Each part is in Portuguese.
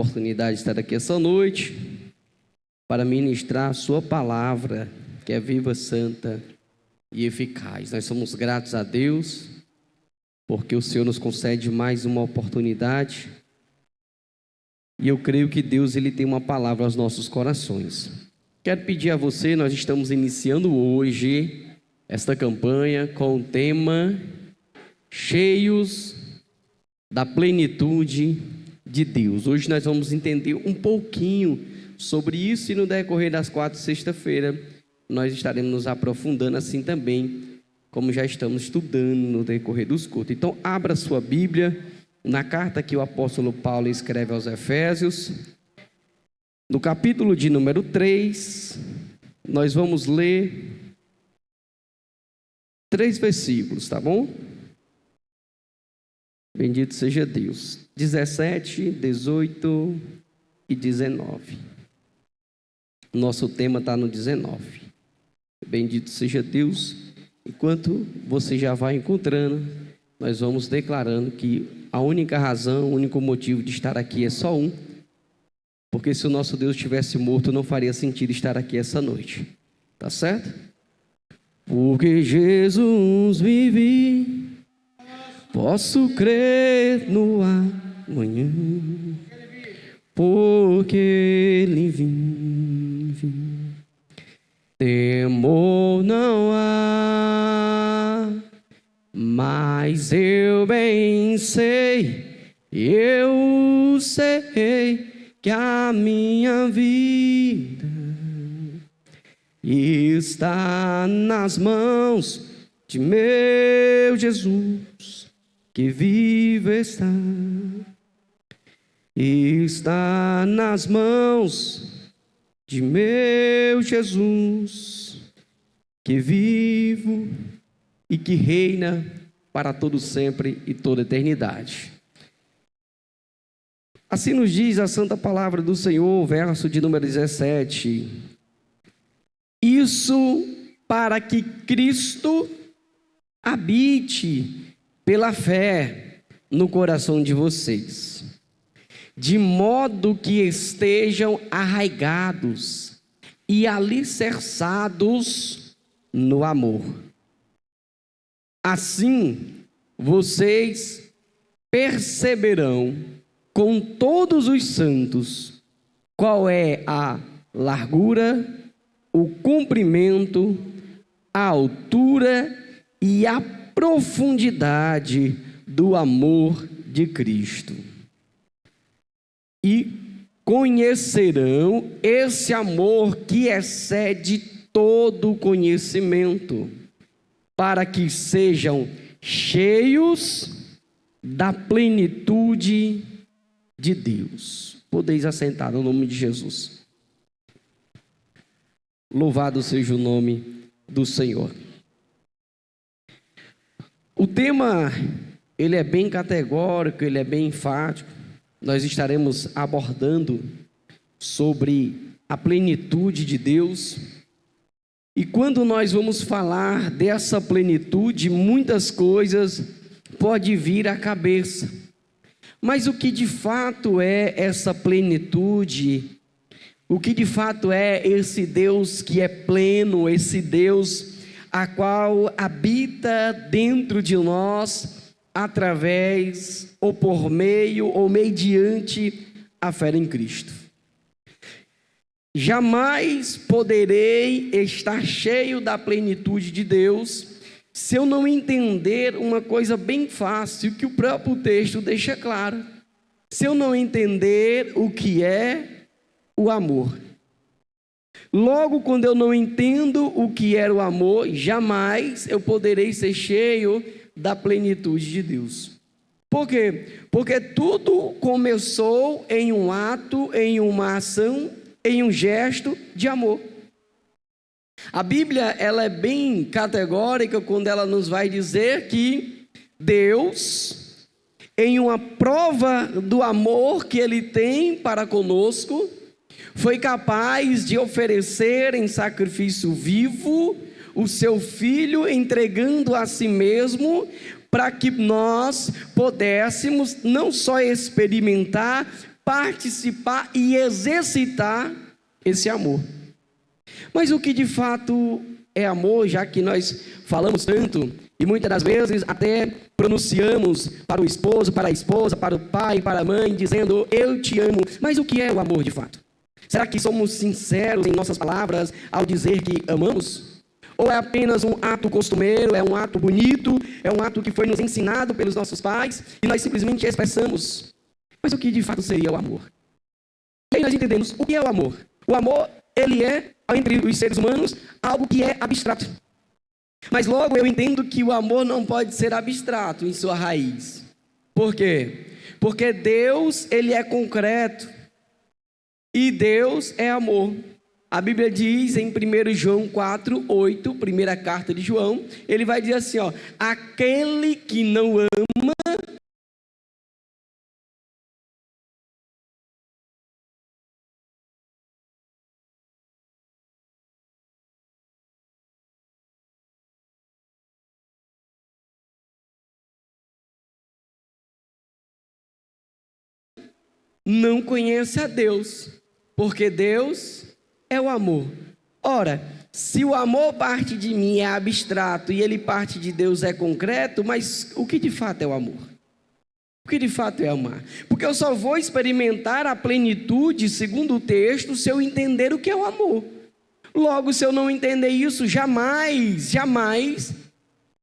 Oportunidade de estar aqui essa noite para ministrar a sua palavra, que é viva, santa e eficaz. Nós somos gratos a Deus porque o Senhor nos concede mais uma oportunidade e eu creio que Deus ele tem uma palavra aos nossos corações. Quero pedir a você, nós estamos iniciando hoje esta campanha com o tema Cheios da Plenitude de Deus. Hoje nós vamos entender um pouquinho sobre isso e no decorrer das 4 sexta-feiras nós estaremos nos aprofundando assim também, como já estamos estudando no decorrer dos cultos. Então abra sua Bíblia na carta que o apóstolo Paulo escreve aos Efésios, no capítulo de número 3, nós vamos ler 3 versículos, tá bom? Bendito seja Deus. 17, 18 e 19. Nosso tema está no 19. Bendito seja Deus. Enquanto você já vai encontrando, nós vamos declarando que a única razão, o único motivo de estar aqui é só um. Porque se o nosso Deus estivesse morto, não faria sentido estar aqui essa noite. Tá certo? Porque Jesus vive, posso crer no amanhã, porque Ele vive. Temor não há, mas eu bem sei, eu sei que a minha vida está nas mãos de meu Jesus, que vive está nas mãos de meu Jesus, que vivo e que reina para todo sempre e toda eternidade. Assim nos diz a santa palavra do Senhor, verso de número 17. Isso para que Cristo habite pela fé no coração de vocês, de modo que estejam arraigados e alicerçados no amor. Assim, vocês perceberão com todos os santos qual é a largura, o comprimento, a altura e a profundidade do amor de Cristo. E conhecerão esse amor que excede todo conhecimento, para que sejam cheios da plenitude de Deus. Podeis assentar no nome de Jesus. Louvado seja o nome do Senhor. O tema, ele é bem categórico, ele é bem enfático. Nós estaremos abordando sobre a plenitude de Deus. E quando nós vamos falar dessa plenitude, muitas coisas podem vir à cabeça. Mas o que de fato é essa plenitude? O que de fato é esse Deus que é pleno, esse Deus a qual habita dentro de nós através ou por meio ou mediante a fé em Cristo? Jamais poderei estar cheio da plenitude de Deus se eu não entender uma coisa bem fácil que o próprio texto deixa claro. Se eu não entender o que é o amor. Logo, quando eu não entendo o que era o amor, jamais eu poderei ser cheio da plenitude de Deus. Por quê? Porque tudo começou em um ato, em uma ação, em um gesto de amor. A Bíblia, ela é bem categórica quando ela nos vai dizer que Deus, em uma prova do amor que Ele tem para conosco, foi capaz de oferecer em sacrifício vivo o seu Filho, entregando a si mesmo, para que nós pudéssemos não só experimentar participar e exercitar esse amor. Mas o que de fato é amor, já que nós falamos tanto e muitas das vezes até pronunciamos para o esposo, para a esposa, para o pai, para a mãe, dizendo eu te amo. Mas o que é o amor de fato? Será que somos sinceros em nossas palavras ao dizer que amamos? Ou é apenas um ato costumeiro, é um ato bonito, é um ato que foi nos ensinado pelos nossos pais e nós simplesmente expressamos? Mas o que de fato seria o amor? E aí nós entendemos o que é o amor. O amor, ele é, entre os seres humanos, algo que é abstrato. Mas logo eu entendo que o amor não pode ser abstrato em sua raiz. Por quê? Porque Deus, ele é concreto. E Deus é amor. A Bíblia diz em 1 João 4:8, primeira carta de João, ele vai dizer assim, ó, aquele que não ama, não conhece a Deus, porque Deus é o amor. Ora, se o amor parte de mim é abstrato e ele parte de Deus é concreto, mas o que de fato é o amor? O que de fato é amar? Porque eu só vou experimentar a plenitude, segundo o texto, se eu entender o que é o amor. Logo, se eu não entender isso, jamais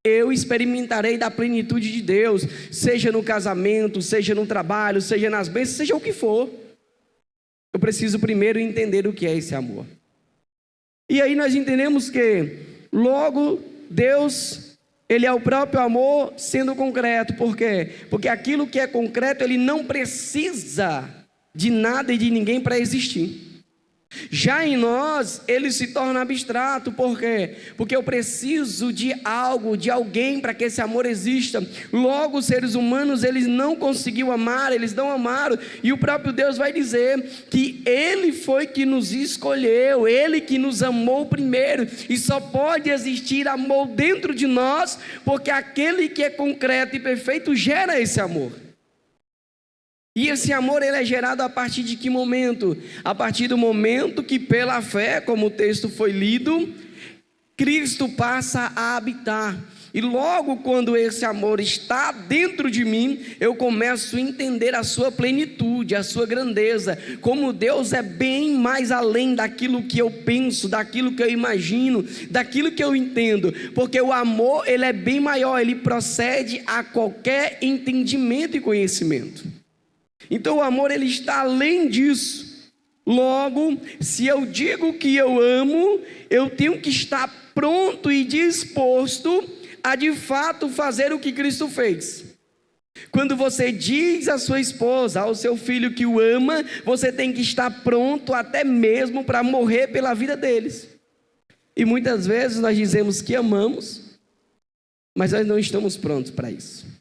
eu experimentarei da plenitude de Deus, seja no casamento, seja no trabalho, seja nas bênçãos, seja o que for. Eu preciso primeiro entender o que é esse amor. E aí nós entendemos que logo Deus, ele é o próprio amor sendo concreto. Por quê? Porque aquilo que é concreto, ele não precisa de nada e de ninguém para existir. Já em nós, ele se torna abstrato. Por quê? Porque eu preciso de algo, de alguém para que esse amor exista. Logo, os seres humanos, eles não conseguiram amar, eles não amaram. E o próprio Deus vai dizer que ele foi que nos escolheu, ele que nos amou primeiro. E só pode existir amor dentro de nós, porque aquele que é concreto e perfeito gera esse amor. E esse amor, ele é gerado a partir de que momento? A partir do momento que pela fé, como o texto foi lido, Cristo passa a habitar. E logo quando esse amor está dentro de mim, eu começo a entender a sua plenitude, a sua grandeza, como Deus é bem mais além daquilo que eu penso, daquilo que eu imagino, daquilo que eu entendo, porque o amor, ele é bem maior, ele procede a qualquer entendimento e conhecimento. Então o amor, ele está além disso. Logo, se eu digo que eu amo, eu tenho que estar pronto e disposto a de fato fazer o que Cristo fez. Quando você diz à sua esposa, ao seu filho que o ama, você tem que estar pronto até mesmo para morrer pela vida deles. E muitas vezes nós dizemos que amamos, mas nós não estamos prontos para isso.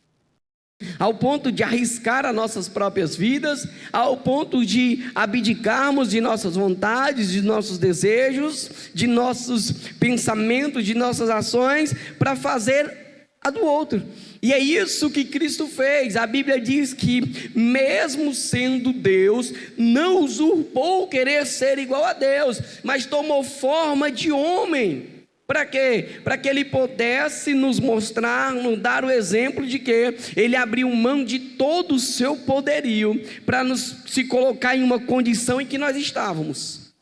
Ao ponto de arriscar as nossas próprias vidas, ao ponto de abdicarmos de nossas vontades, de nossos desejos, de nossos pensamentos, de nossas ações, para fazer a do outro. E é isso que Cristo fez. A Bíblia diz que mesmo sendo Deus, não usurpou querer ser igual a Deus, mas tomou forma de homem. Para quê? Para que ele pudesse nos mostrar, nos dar o exemplo de que ele abriu mão de todo o seu poderio para nos se colocar em uma condição em que nós estávamos.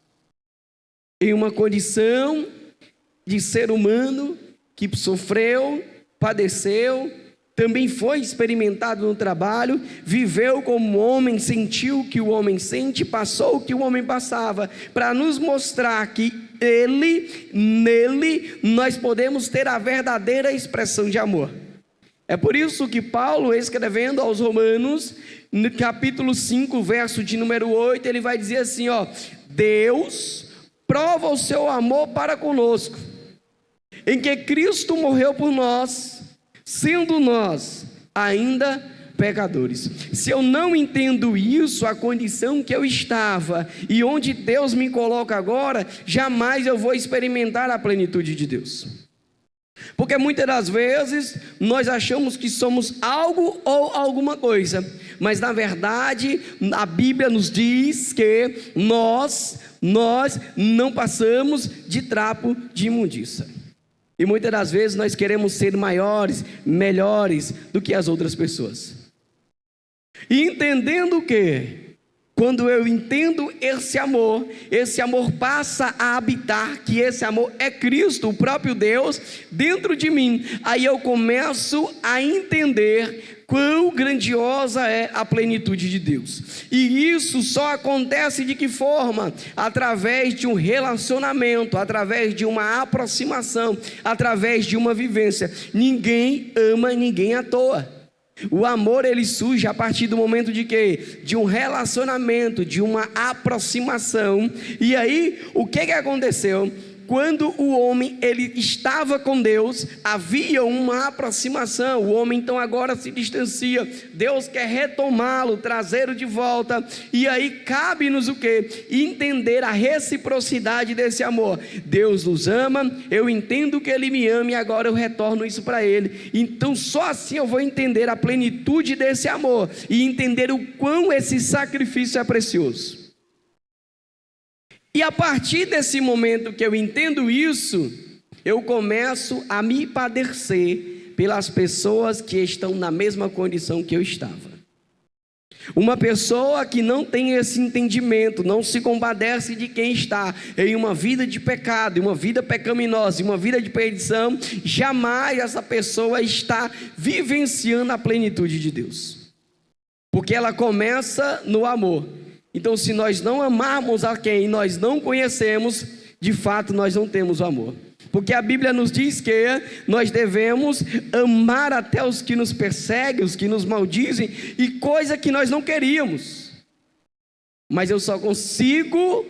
Em uma condição de ser humano que sofreu, padeceu, também foi experimentado no trabalho, viveu como homem, sentiu o que o homem sente, passou o que o homem passava, para nos mostrar que nele, nós podemos ter a verdadeira expressão de amor. É por isso que Paulo, escrevendo aos Romanos, no capítulo 5, verso de número 8, ele vai dizer assim, ó: Deus prova o seu amor para conosco, em que Cristo morreu por nós, sendo nós ainda pecadores. Se eu não entendo isso, a condição que eu estava e onde Deus me coloca agora, jamais eu vou experimentar a plenitude de Deus. Porque muitas das vezes nós achamos que somos algo ou alguma coisa, mas na verdade a Bíblia nos diz que nós não passamos de trapo de imundícia. E muitas das vezes nós queremos ser maiores, melhores do que as outras pessoas. E entendendo que quando eu entendo esse amor passa a habitar, que esse amor é Cristo, o próprio Deus, dentro de mim. Aí eu começo a entender quão grandiosa é a plenitude de Deus. E isso só acontece de que forma? Através de um relacionamento, através de uma aproximação, através de uma vivência. Ninguém ama ninguém à toa. O amor, ele surge a partir do momento de quê? De um relacionamento, de uma aproximação. E aí, o que aconteceu? Quando o homem ele estava com Deus, havia uma aproximação. O homem então agora se distancia. Deus quer retomá-lo, trazê-lo de volta. E aí cabe-nos o quê? Entender a reciprocidade desse amor. Deus nos ama, eu entendo que Ele me ama e agora eu retorno isso para Ele. Então só assim eu vou entender a plenitude desse amor e entender o quão esse sacrifício é precioso. E a partir desse momento que eu entendo isso, eu começo a me padecer pelas pessoas que estão na mesma condição que eu estava. Uma pessoa que não tem esse entendimento, não se compadece de quem está em uma vida de pecado, em uma vida pecaminosa, em uma vida de perdição, jamais essa pessoa está vivenciando a plenitude de Deus. Porque ela começa no amor. Então, se nós não amarmos a quem nós não conhecemos, de fato nós não temos o amor. Porque a Bíblia nos diz que nós devemos amar até os que nos perseguem, os que nos maldizem, e coisa que nós não queríamos. Mas eu só consigo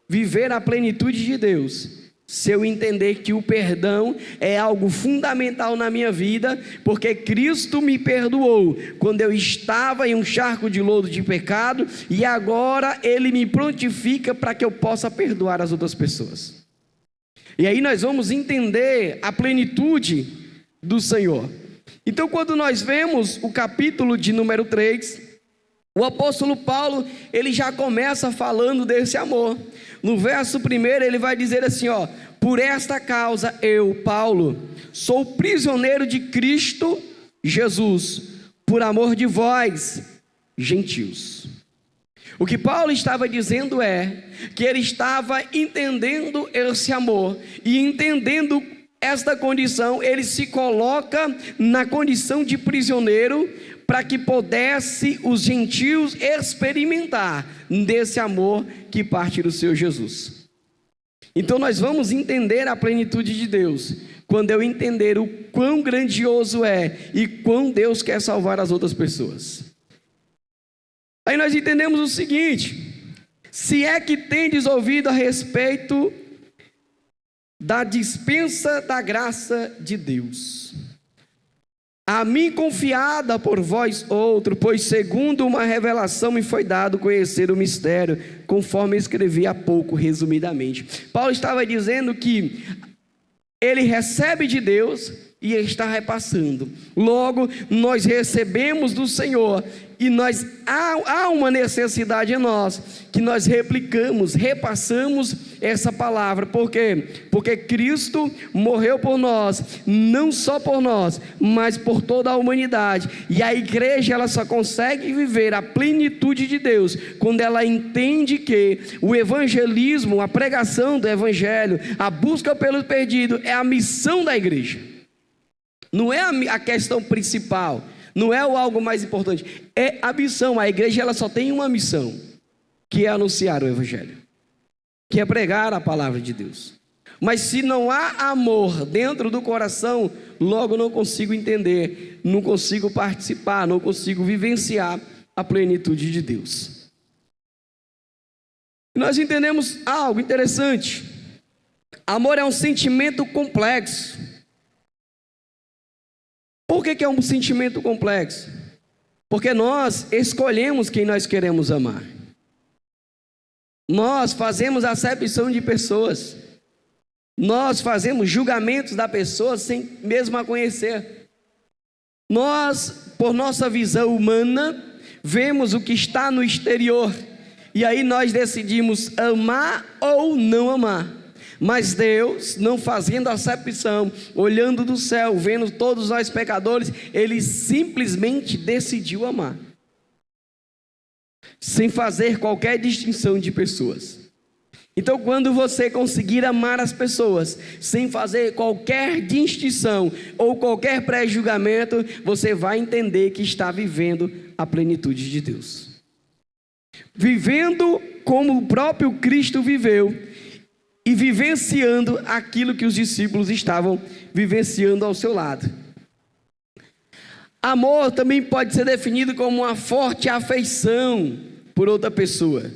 viver a plenitude de Deus se eu entender que o perdão é algo fundamental na minha vida, porque Cristo me perdoou quando eu estava em um charco de lodo de pecado, e agora Ele me prontifica para que eu possa perdoar as outras pessoas. E aí nós vamos entender a plenitude do Senhor. Então, quando nós vemos o capítulo de número 3, o apóstolo Paulo, ele já começa falando desse amor. No verso 1 ele vai dizer assim, por esta causa eu, Paulo, sou prisioneiro de Cristo Jesus, por amor de vós, gentios. O que Paulo estava dizendo é que ele estava entendendo esse amor, e entendendo esta condição, ele se coloca na condição de prisioneiro, para que pudesse os gentios experimentar desse amor que parte do Senhor Jesus. Então nós vamos entender a plenitude de Deus quando eu entender o quão grandioso é e quão Deus quer salvar as outras pessoas. Aí nós entendemos o seguinte: se é que tendes ouvido a respeito da dispensa da graça de Deus, a mim confiada por vós outro, pois segundo uma revelação me foi dado conhecer o mistério, conforme escrevi há pouco, resumidamente. Paulo estava dizendo que ele recebe de Deus e está repassando. Logo, nós recebemos do Senhor, e há uma necessidade em nós, que nós replicamos, repassamos essa palavra. Por quê? Porque Cristo morreu por nós, não só por nós, mas por toda a humanidade. E a igreja, ela só consegue viver a plenitude de Deus quando ela entende que o evangelismo, a pregação do evangelho, a busca pelo perdido é a missão da igreja. Não é a questão principal, não é o algo mais importante, é a missão. A igreja, ela só tem uma missão, que é anunciar o evangelho, que é pregar a palavra de Deus. Mas se não há amor dentro do coração, logo não consigo entender, não consigo participar, não consigo vivenciar a plenitude de Deus. Nós entendemos algo interessante: amor é um sentimento complexo. Por que é um sentimento complexo? Porque nós escolhemos quem nós queremos amar. Nós fazemos acepção de pessoas. Nós fazemos julgamentos da pessoa sem mesmo a conhecer. Nós, por nossa visão humana, vemos o que está no exterior, e aí nós decidimos amar ou não amar. Mas Deus, não fazendo acepção, olhando do céu, vendo todos nós pecadores, Ele simplesmente decidiu amar, sem fazer qualquer distinção de pessoas. Então, quando você conseguir amar as pessoas, sem fazer qualquer distinção ou qualquer pré-julgamento, você vai entender que está vivendo a plenitude de Deus. Vivendo como o próprio Cristo viveu, e vivenciando aquilo que os discípulos estavam vivenciando ao seu lado. Amor também pode ser definido como uma forte afeição por outra pessoa,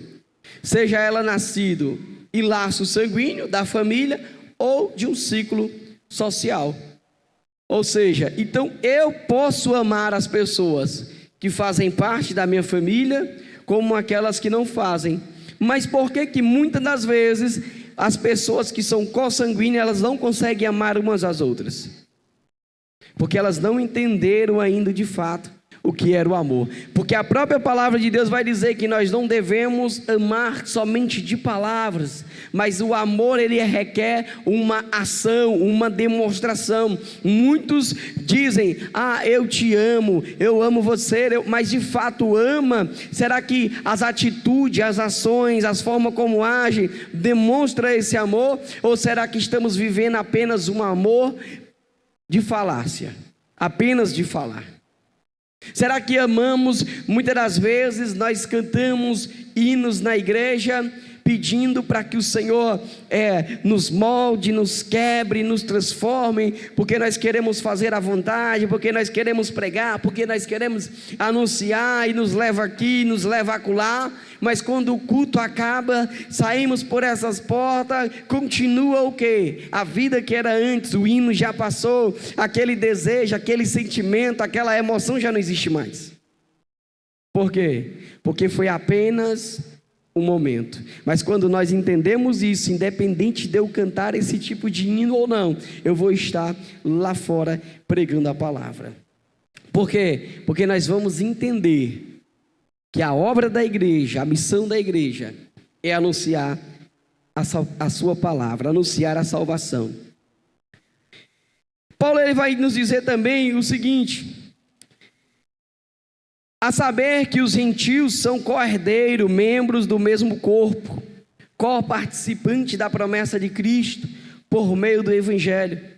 seja ela nascido em laço sanguíneo da família ou de um ciclo social. Ou seja, então eu posso amar as pessoas que fazem parte da minha família como aquelas que não fazem. Mas por que muitas das vezes as pessoas que são consanguíneas, elas não conseguem amar umas às outras? Porque elas não entenderam ainda de fato o que era o amor. Porque a própria palavra de Deus vai dizer que nós não devemos amar somente de palavras, mas o amor, ele requer uma ação, uma demonstração. Muitos dizem: eu te amo, eu amo você, mas de fato ama? Será que as atitudes, as ações, as formas como agem demonstra esse amor? Ou será que estamos vivendo apenas um amor de falácia, apenas de falar? Será que amamos? Muitas das vezes nós cantamos hinos na igreja pedindo para que o Senhor nos molde, nos quebre, nos transforme, porque nós queremos fazer a vontade, porque nós queremos pregar, porque nós queremos anunciar, e nos leva aqui, nos leva acolá. Mas quando o culto acaba, saímos por essas portas, continua o quê? A vida que era antes, o hino já passou, aquele desejo, aquele sentimento, aquela emoção já não existe mais. Por quê? Porque foi apenas um momento. Mas quando nós entendemos isso, independente de eu cantar esse tipo de hino ou não, eu vou estar lá fora pregando a palavra. Por quê? Porque nós vamos entender que a obra da igreja, a missão da igreja é anunciar a sua palavra, anunciar a salvação. Paulo, ele vai nos dizer também o seguinte: a saber que os gentios são co-herdeiros, membros do mesmo corpo, co-participante da promessa de Cristo, por meio do Evangelho.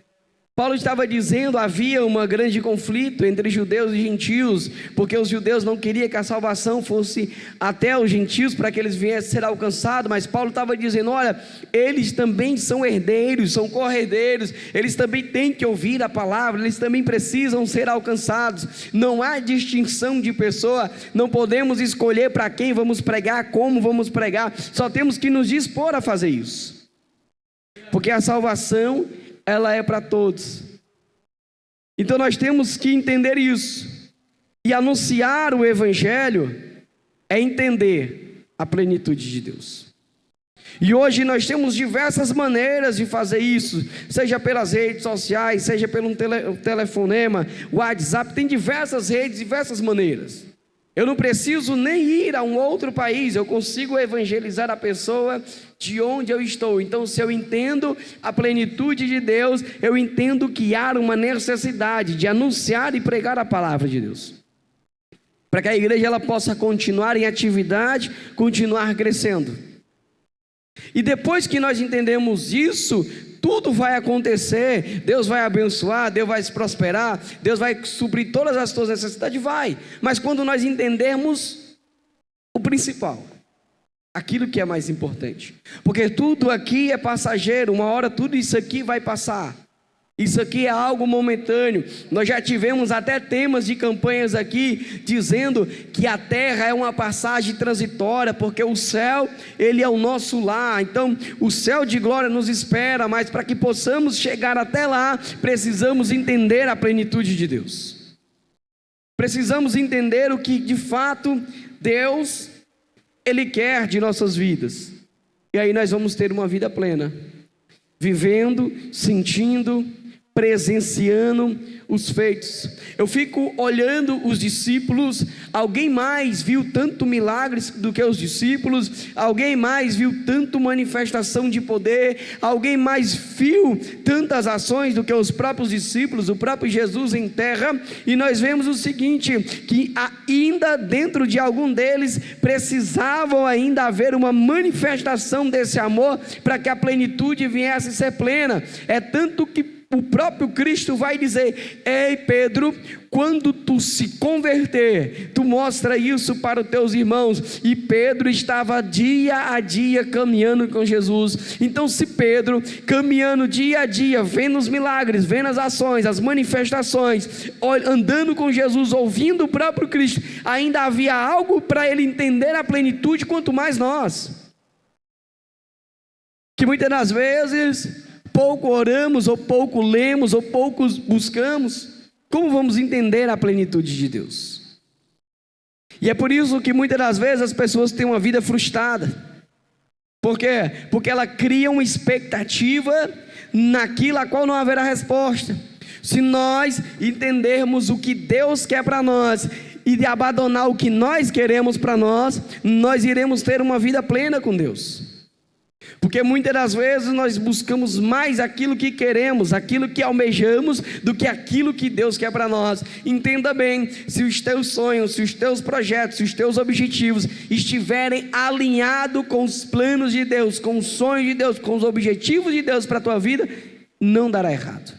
Paulo estava dizendo, havia um grande conflito entre judeus e gentios, porque os judeus não queriam que a salvação fosse até os gentios, para que eles viessem a ser alcançados, mas Paulo estava dizendo, olha, eles também são herdeiros, são co-herdeiros, eles também têm que ouvir a palavra, eles também precisam ser alcançados. Não há distinção de pessoa, não podemos escolher para quem vamos pregar, como vamos pregar, só temos que nos dispor a fazer isso, porque a salvação, ela é para todos. Então nós temos que entender isso, e anunciar o Evangelho é entender a plenitude de Deus. E hoje nós temos diversas maneiras de fazer isso, seja pelas redes sociais, seja pelo telefonema, WhatsApp, tem diversas redes, diversas maneiras. Eu não preciso nem ir a um outro país, eu consigo evangelizar a pessoa de onde eu estou. Então, se eu entendo a plenitude de Deus, eu entendo que há uma necessidade de anunciar e pregar a palavra de Deus, para que a igreja ela possa continuar em atividade, continuar crescendo. E depois que nós entendemos isso, tudo vai acontecer, Deus vai abençoar, Deus vai prosperar, Deus vai suprir todas as suas necessidades, vai. Mas quando nós entendermos o principal, aquilo que é mais importante, porque tudo aqui é passageiro, uma hora tudo isso aqui vai passar. Isso aqui é algo momentâneo. Nós já tivemos até temas de campanhas aqui dizendo que a terra é uma passagem transitória, porque o céu, ele é o nosso lar. Então o céu de glória nos espera, mas para que possamos chegar até lá, precisamos entender a plenitude de Deus. Precisamos entender o que de fato Deus, Ele quer de nossas vidas. E aí nós vamos ter uma vida plena. vivendo, sentindo, presenciando os feitos. Eu fico olhando os discípulos. Alguém mais viu tanto milagres do que os discípulos? Alguém mais viu tanto manifestação de poder? Alguém mais viu tantas ações do que os próprios discípulos, o próprio Jesus em terra? E nós vemos o seguinte, que ainda dentro de algum deles precisavam ainda haver uma manifestação desse amor para que a plenitude viesse a ser plena. É tanto que o próprio Cristo vai dizer: ei Pedro, quando tu se converter, tu mostra isso para os teus irmãos. E Pedro estava dia a dia caminhando com Jesus. Então, se Pedro, caminhando dia a dia, vendo os milagres, vendo as ações, as manifestações, andando com Jesus, ouvindo o próprio Cristo, ainda havia algo para ele entender a plenitude, quanto mais nós, que muitas das vezes pouco oramos, ou pouco lemos, ou pouco buscamos. Como vamos entender a plenitude de Deus? E é por isso que muitas das vezes as pessoas têm uma vida frustrada. Por quê? Porque ela cria uma expectativa naquilo a qual não haverá resposta. Se nós entendermos o que Deus quer para nós e de abandonar o que nós queremos para nós, nós iremos ter uma vida plena com Deus. Porque muitas das vezes nós buscamos mais aquilo que queremos, aquilo que almejamos, do que aquilo que Deus quer para nós. Entenda bem, se os teus sonhos, se os teus projetos, se os teus objetivos estiverem alinhados com os planos de Deus, com os sonhos de Deus, com os objetivos de Deus para a tua vida, não dará errado.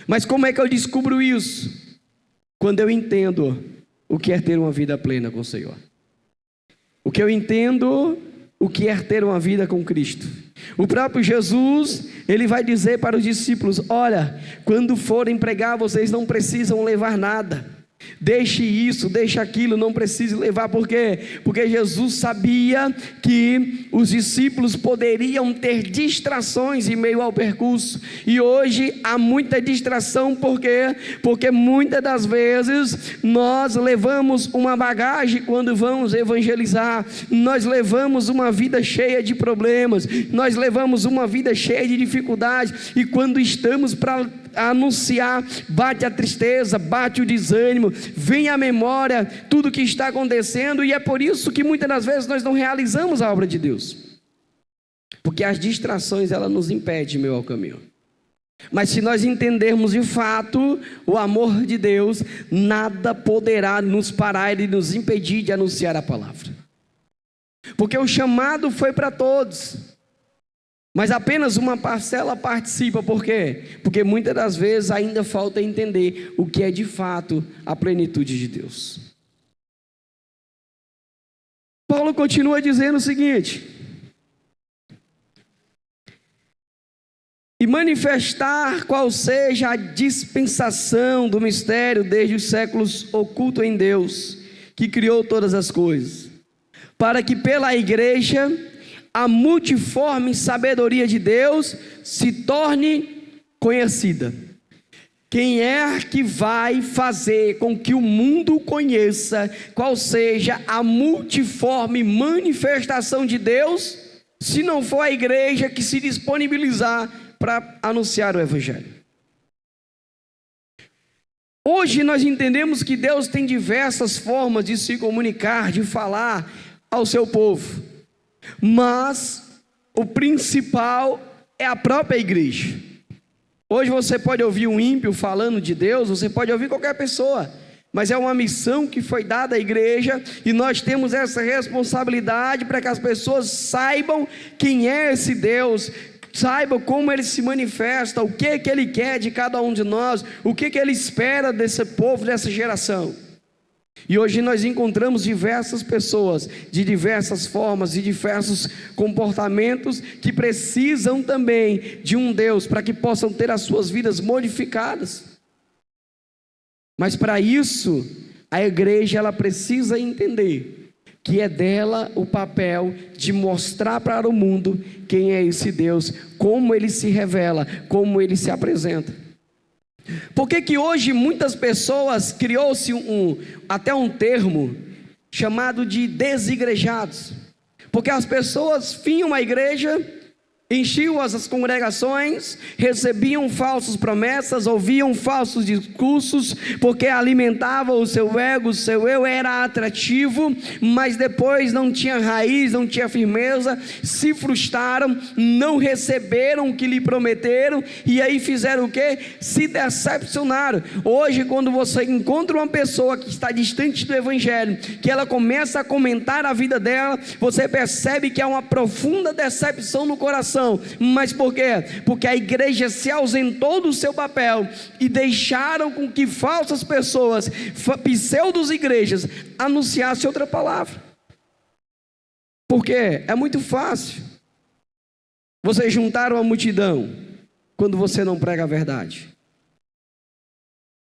Mas como é que eu descubro isso? Quando eu entendo o que é ter uma vida plena com o Senhor. O que eu entendo o que é ter uma vida com Cristo. O próprio Jesus, ele vai dizer para os discípulos: olha, quando forem pregar, vocês não precisam levar nada. Deixe isso, deixe aquilo, não precise levar. Por quê? Porque Jesus sabia que os discípulos poderiam ter distrações em meio ao percurso. E hoje há muita distração. Por quê? Porque muitas das vezes nós levamos uma bagagem quando vamos evangelizar. Nós levamos uma vida cheia de problemas. Nós levamos uma vida cheia de dificuldades. E quando estamos para anunciar, bate a tristeza, bate o desânimo, vem à memória tudo o que está acontecendo. E é por isso que muitas das vezes nós não realizamos a obra de Deus, porque as distrações, elas nos impedem meu ao caminho. Mas se nós entendermos de fato o amor de Deus, nada poderá nos parar e nos impedir de anunciar a palavra, porque o chamado foi para todos, mas apenas uma parcela participa. Por quê? Porque muitas das vezes ainda falta entender o que é de fato a plenitude de Deus. Paulo continua dizendo o seguinte: e manifestar qual seja a dispensação do mistério desde os séculos oculto em Deus, que criou todas as coisas, para que pela igreja a multiforme sabedoria de Deus se torne conhecida. Quem é que vai fazer com que o mundo conheça qual seja a multiforme manifestação de Deus, se não for a igreja que se disponibilizar para anunciar o Evangelho? Hoje nós entendemos que Deus tem diversas formas de se comunicar, de falar ao seu povo, mas o principal é a própria igreja. Hoje você pode ouvir um ímpio falando de Deus, você pode ouvir qualquer pessoa, mas é uma missão que foi dada à igreja, e nós temos essa responsabilidade para que as pessoas saibam quem é esse Deus, saibam como Ele se manifesta, o que Ele quer de cada um de nós, o que Ele espera desse povo, dessa geração. E hoje nós encontramos diversas pessoas, de diversas formas, de diversos comportamentos, que precisam também de um Deus, para que possam ter as suas vidas modificadas. Mas para isso, a igreja, ela precisa entender que é dela o papel de mostrar para o mundo quem é esse Deus, como Ele se revela, como Ele se apresenta. Por que hoje muitas pessoas, criou-se até um termo chamado de desigrejados? Porque as pessoas vinham à igreja, enchiam as congregações, recebiam falsas promessas, ouviam falsos discursos, porque alimentavam o seu ego, o seu eu era atrativo, mas depois não tinha raiz, não tinha firmeza, se frustraram, não receberam o que lhe prometeram, e aí fizeram o quê? Se decepcionaram. Hoje, quando você encontra uma pessoa que está distante do Evangelho, que ela começa a comentar a vida dela, você percebe que há uma profunda decepção no coração. Mas por quê? Porque a igreja se ausentou do seu papel e deixaram com que falsas pessoas, pseudos igrejas, anunciassem outra palavra. Por quê? É muito fácil você juntar uma multidão quando você não prega a verdade.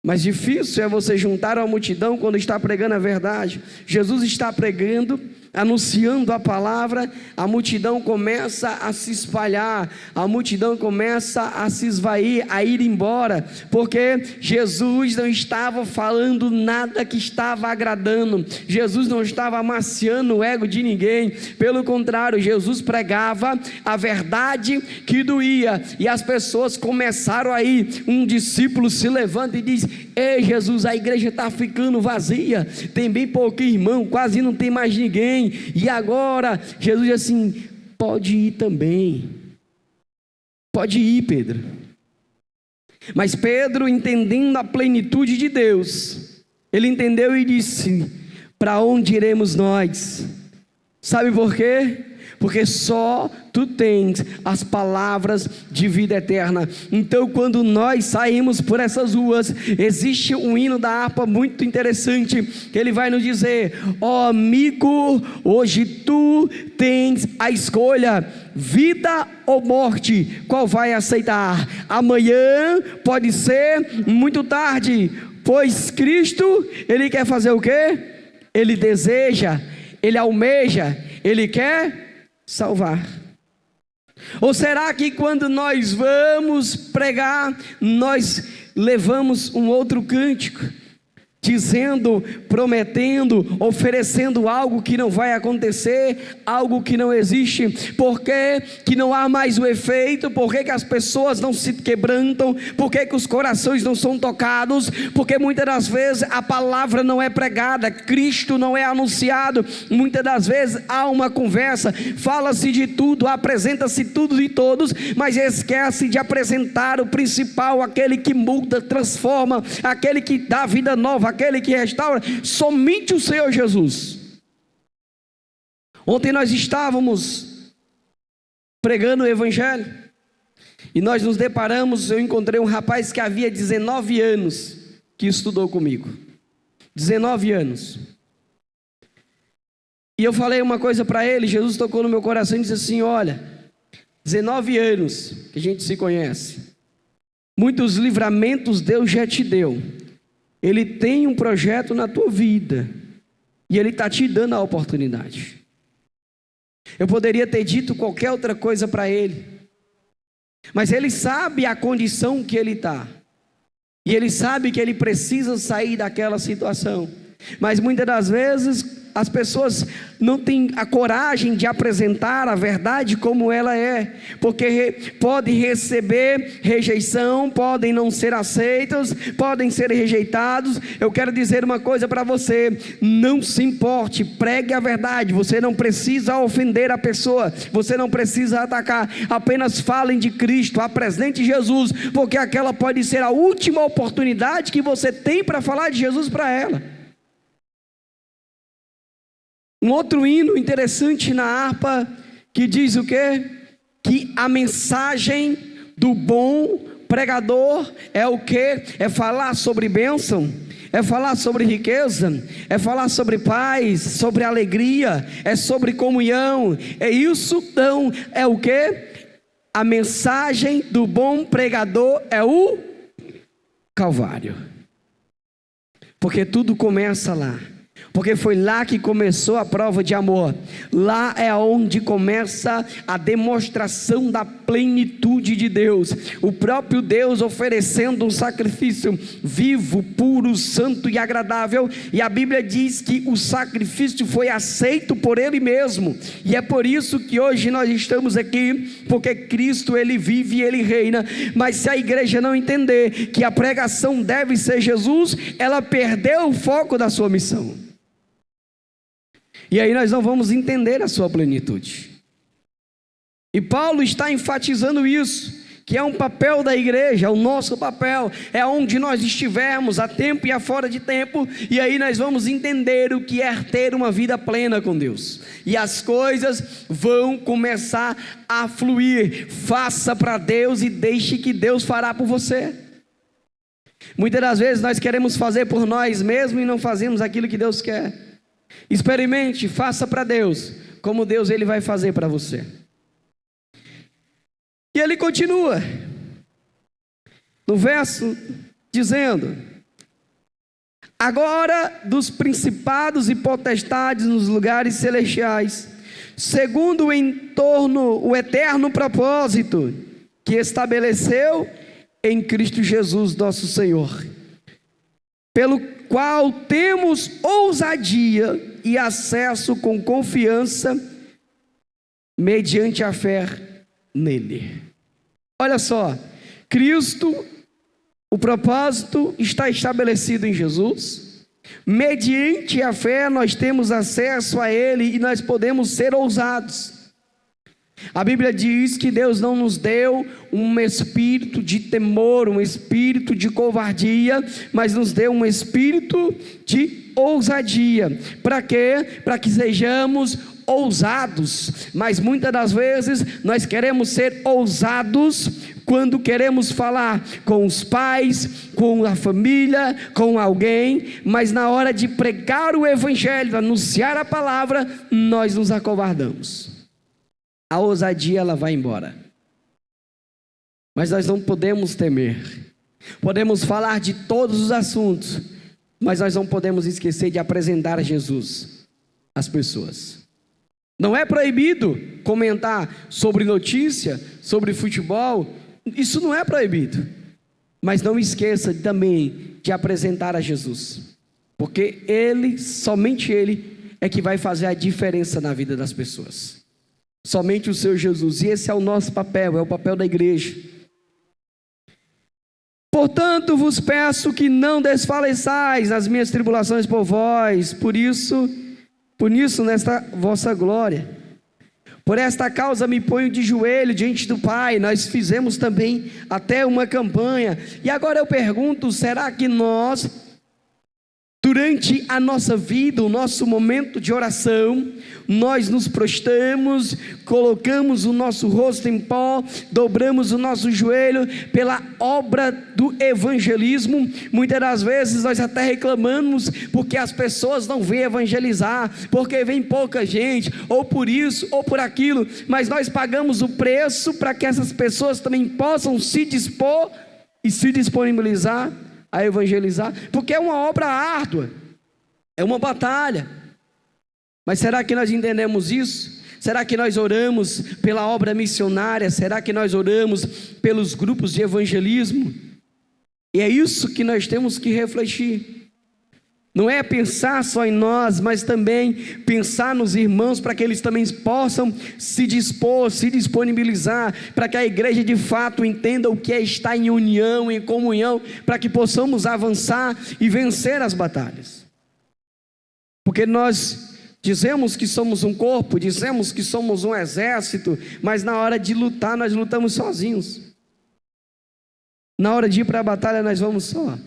Mas difícil é você juntar uma multidão quando está pregando a verdade. Jesus está pregando, anunciando a palavra, a multidão começa a se espalhar, a multidão começa a se esvair, a ir embora, porque Jesus não estava falando nada que estava agradando, Jesus não estava amaciando o ego de ninguém, pelo contrário, Jesus pregava a verdade que doía, e as pessoas começaram a ir. Um discípulo se levanta e diz: ei Jesus, a igreja está ficando vazia, tem bem pouco irmão, quase não tem mais ninguém, e agora Jesus diz assim: pode ir também, pode ir Pedro. Mas Pedro, entendendo a plenitude de Deus, ele entendeu e disse: para onde iremos nós? Sabe por quê? Porque só tu tens as palavras de vida eterna. Então, quando nós saímos por essas ruas, existe um hino da harpa muito interessante, que ele vai nos dizer: ó amigo, hoje tu tens a escolha, vida ou morte, qual vai aceitar? Amanhã pode ser muito tarde, pois Cristo, ele quer fazer o quê? Ele deseja, ele almeja, ele quer salvar. Ou será que quando nós vamos pregar, nós levamos um outro cântico, dizendo, prometendo, oferecendo algo que não vai acontecer, algo que não existe? Por que não há mais o efeito? Por que as pessoas não se quebrantam? Por que os corações não são tocados? Porque muitas das vezes a palavra não é pregada, Cristo não é anunciado. Muitas das vezes há uma conversa, fala-se de tudo, apresenta-se tudo de todos, mas esquece de apresentar o principal, aquele que muda, transforma, aquele que dá vida nova, aquele que restaura, somente o Senhor Jesus. Ontem nós estávamos pregando o Evangelho e nós nos deparamos, eu encontrei um rapaz que havia 19 anos que estudou comigo, 19 anos, e eu falei uma coisa para ele. Jesus tocou no meu coração e disse assim: olha, 19 anos que a gente se conhece, muitos livramentos Deus já te deu. Ele tem um projeto na tua vida e Ele está te dando a oportunidade. Eu poderia ter dito qualquer outra coisa para ele, mas ele sabe a condição que ele está, e ele sabe que ele precisa sair daquela situação. Mas muitas das vezes as pessoas não têm a coragem de apresentar a verdade como ela é, porque podem receber rejeição, podem não ser aceitos, podem ser rejeitados. Eu quero dizer uma coisa para você: não se importe, pregue a verdade. Você não precisa ofender a pessoa, você não precisa atacar, apenas falem de Cristo, apresente Jesus, porque aquela pode ser a última oportunidade que você tem para falar de Jesus para ela. Um outro hino interessante na harpa, que diz o quê? Que a mensagem do bom pregador é o quê? É falar sobre bênção, é falar sobre riqueza, é falar sobre paz, sobre alegria, é sobre comunhão. É isso, então, é o quê? A mensagem do bom pregador é o Calvário, porque tudo começa lá. Porque foi lá que começou a prova de amor. Lá é onde começa a demonstração da plenitude de Deus. O próprio Deus oferecendo um sacrifício vivo, puro, santo e agradável. E a Bíblia diz que o sacrifício foi aceito por Ele mesmo. E é por isso que hoje nós estamos aqui, porque Cristo, Ele vive e Ele reina. Mas se a igreja não entender que a pregação deve ser Jesus, ela perdeu o foco da sua missão. E aí nós não vamos entender a sua plenitude. E Paulo está enfatizando isso, que é um papel da igreja, é o nosso papel, é onde nós estivermos, a tempo e a fora de tempo. E aí nós vamos entender o que é ter uma vida plena com Deus. E as coisas vão começar a fluir. Faça para Deus e deixe que Deus fará por você. Muitas das vezes nós queremos fazer por nós mesmos e não fazemos aquilo que Deus quer. Experimente, faça para Deus, como Deus Ele vai fazer para você. E ele continua no verso dizendo: agora dos principados e potestades nos lugares celestiais, segundo o eterno propósito que estabeleceu em Cristo Jesus nosso Senhor, pelo qual temos ousadia e acesso com confiança mediante a fé nele. Olha só, Cristo, o propósito está estabelecido em Jesus. Mediante a fé nós temos acesso a Ele e nós podemos ser ousados. A Bíblia diz que Deus não nos deu um espírito de temor, um espírito de covardia, mas nos deu um espírito de ousadia. Para quê? Para que sejamos ousados. Mas muitas das vezes nós queremos ser ousados quando queremos falar com os pais, com a família, com alguém, mas na hora de pregar o evangelho, anunciar a palavra, nós nos acovardamos. A ousadia ela vai embora. Mas nós não podemos temer. Podemos falar de todos os assuntos, mas nós não podemos esquecer de apresentar Jesus às pessoas. Não é proibido comentar sobre notícia, sobre futebol. Isso não é proibido. Mas não esqueça também de apresentar a Jesus, porque Ele, somente Ele é que vai fazer a diferença na vida das pessoas. Somente o seu Jesus. E esse é o nosso papel, é o papel da igreja. Portanto vos peço que não desfaleçais nas minhas tribulações por vós, por isso nesta vossa glória. Por esta causa me ponho de joelho diante do Pai. Nós fizemos também até uma campanha. E agora eu pergunto, será que nós, durante a nossa vida, o nosso momento de oração, nós nos prostramos, colocamos o nosso rosto em pó, dobramos o nosso joelho pela obra do evangelismo? Muitas das vezes nós até reclamamos porque as pessoas não vêm evangelizar, porque vem pouca gente, ou por isso, ou por aquilo, mas nós pagamos o preço para que essas pessoas também possam se dispor e se disponibilizar a evangelizar, porque é uma obra árdua, é uma batalha. Mas será que nós entendemos isso? Será que nós oramos pela obra missionária? Será que nós oramos pelos grupos de evangelismo? E é isso que nós temos que refletir. Não é pensar só em nós, mas também pensar nos irmãos, para que eles também possam se dispor, se disponibilizar, para que a igreja de fato entenda o que é estar em união, em comunhão, para que possamos avançar e vencer as batalhas. Porque nós dizemos que somos um corpo, dizemos que somos um exército, mas na hora de lutar nós lutamos sozinhos. Na hora de ir para a batalha nós vamos só.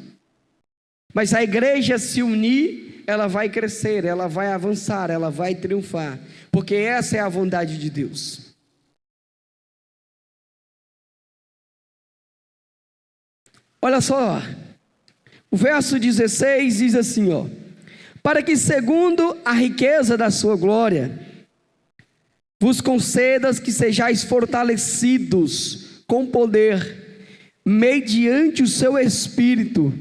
Mas a igreja se unir, ela vai crescer, ela vai avançar, ela vai triunfar, porque essa é a vontade de Deus. Olha só, o verso 16 diz assim, ó: para que segundo a riqueza da sua glória, vos concedas que sejais fortalecidos com poder, mediante o seu Espírito,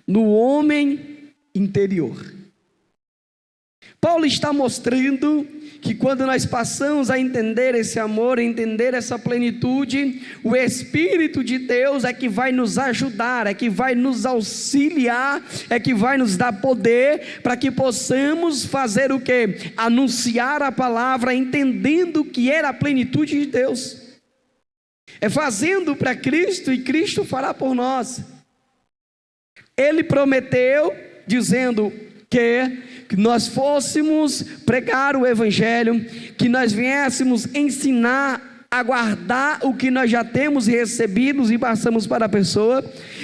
no homem interior. Paulo está mostrando que quando nós passamos a entender esse amor, a entender essa plenitude, o Espírito de Deus é que vai nos ajudar, é que vai nos auxiliar, é que vai nos dar poder para que possamos fazer o quê? Anunciar a palavra, entendendo que era a plenitude de Deus. É fazendo para Cristo e Cristo fará por nós. Ele prometeu, dizendo que nós fôssemos pregar o Evangelho, que nós viéssemos ensinar a guardar o que nós já temos recebido e passamos para a pessoa,